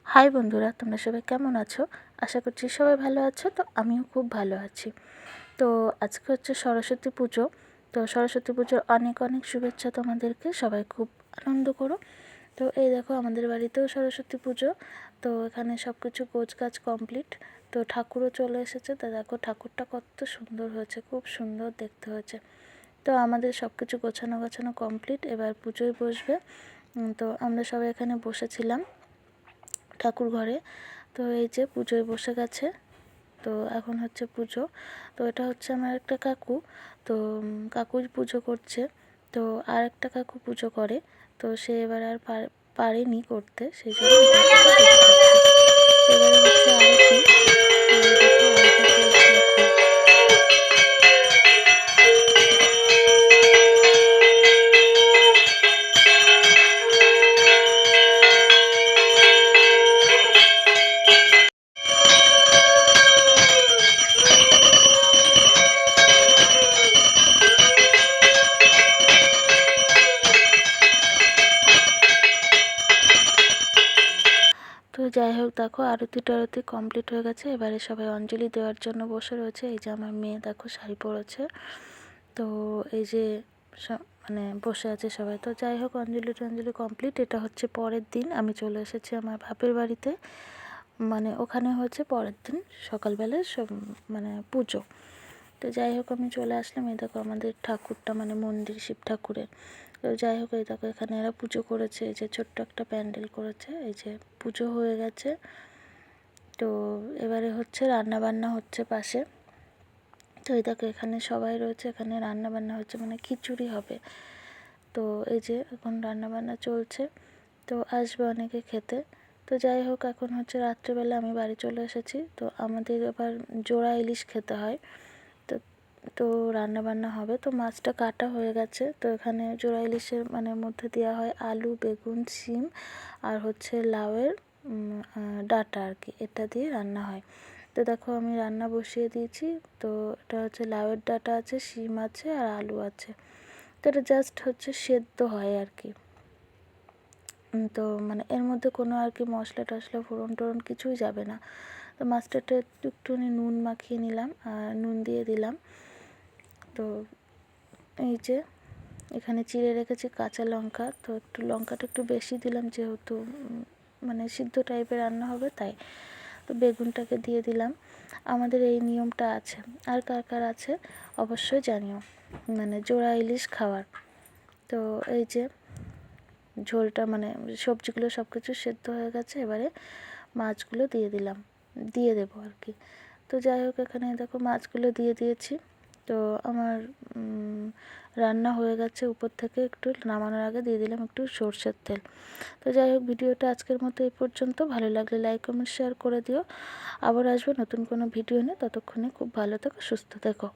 High বন্ধুরা, তোমরা সবাই কেমন আছো? আশা করছি সবাই ভালো আছো। তো আমিও খুব ভালো আছি। তো আজকে হচ্ছে সরস্বতী পুজো। তো সরস্বতী পুজোর অনেক অনেক শুভেচ্ছা তোমাদেরকে। সবাই খুব আনন্দ করো। তো এই দেখো, আমাদের বাড়িতেও সরস্বতী পুজো। তো এখানে সব কিছু গোছগাছ কমপ্লিট। তো ঠাকুরও চলে এসেছে। তো দেখো ঠাকুরটা কত সুন্দর হয়েছে, খুব সুন্দর দেখতে হয়েছে। তো আমাদের সব কিছু গোছানো কমপ্লিট। এবার পুজোয় বসবে। তো আমরা সবাই এখানে বসেছিলাম ঠাকুর ঘরে। তো এই যে পুজোয় বসে গেছে। তো এখন হচ্ছে পুজো। তো এটা হচ্ছে আমার একটা কাকু। তো কাকুই পুজো করছে। তো আর একটা কাকু পুজো করে। তো সে এবার আর পারেনি করতে, সেই জন্য এই কাকুটা পুজো করছে। তো এবারে হচ্ছে আরতি। তো দেখো আরতি চলছে এখন। তো যাই হোক, দেখো আরতি টারতি কমপ্লিট হয়ে গেছে। এবারে সবাই অঞ্জলি দেওয়ার জন্য বসে রয়েছে। এই যে আমার মেয়ে দেখো শাড়ি পরেছে। তো এই যে মানে বসে আছে সবাই। তো যাই হোক, অঞ্জলি টঞ্জলি কমপ্লিট। এটা হচ্ছে পরের দিন আমি চলে এসেছি আমার বাপের বাড়িতে। মানে ওখানে হচ্ছে পরের দিন সকালবেলা সব মানে পুজো। তো যাই হোক, আমি চলে আসলাম। এই দেখো আমাদের ঠাকুরটা মানে মন্দির, শিব ঠাকুরের। তো যাই হোক, এই দেখো এখানে এরা পুজো করেছে। এই যে ছোট্ট একটা প্যান্ডেল করেছে। এই যে পুজো হয়ে গেছে। তো এবারে হচ্ছে রান্না বান্না হচ্ছে পাশে। তো এই দেখো এখানে সবাই রয়েছে, এখানে রান্না বান্না হচ্ছে, মানে খিচুড়ি হবে। তো এই যে এখন রান্না বান্না চলছে। তো আসবে অনেকে খেতে। তো যাই হোক, এখন হচ্ছে রাত্রেবেলা আমি বাড়ি চলে এসেছি। তো আমাদের এবার জোড়া ইলিশ খেতে হয়। তো তো রান্না বান্না হবে। তো মাছটা কাটা হয়ে গেছে। তো এখানে জোড়া ইলিশের মানে মধ্যে দেওয়া হয় আলু, বেগুন, শিম আর হচ্ছে লাউয়ের ডাঁটা আর কি, এটা দিয়ে রান্না হয়। তো দেখো আমি রান্না বসিয়ে দিয়েছি। তো এটা হচ্ছে লাউয়ের ডাঁটা আছে, শিম আছে আর আলু আছে। তো এটা জাস্ট হচ্ছে সেদ্ধ হয় আর কি। তো মানে এর মধ্যে কোনো আর কি মশলা টশলা ফোড়ন টোড়ন কিছুই যাবে না। তো মাছটাতে একটুখানি নুন মাখিয়ে নিলাম আর নুন দিয়ে দিলাম। তো এই যে এখানে চিড়ে রেখেছি কাঁচা লঙ্কা। তো একটু লঙ্কাটা একটু বেশি দিলাম, যেহেতু মানে সিদ্ধ টাইপের রান্না হবে তাই। তো বেগুনটাকে দিয়ে দিলাম। আমাদের এই নিয়মটা আছে। আর কার কার আছে অবশ্যই জানিও, মানে জোড়া ইলিশ খাওয়ার। তো এই যে ঝোলটা মানে সবজিগুলো সব কিছু সেদ্ধ হয়ে গেছে। এবারে মাছগুলো দিয়ে দেবো আর কি। তো যাই হোক, এখানে দেখো মাছগুলো দিয়ে দিয়েছি। তো আমার রান্না হয়ে গেছে। উপর থেকে একটু নামানোর আগে দিয়ে দিলাম একটু সরষের তেল। তো যাই হোক, ভিডিওটা আজকের মতো এই পর্যন্ত। ভালো লাগলে লাইক কমেন্ট শেয়ার করে দিও। আবার আসবো নতুন কোনো ভিডিও নিয়ে। ততক্ষণে খুব ভালো থেকো, সুস্থ থেকো।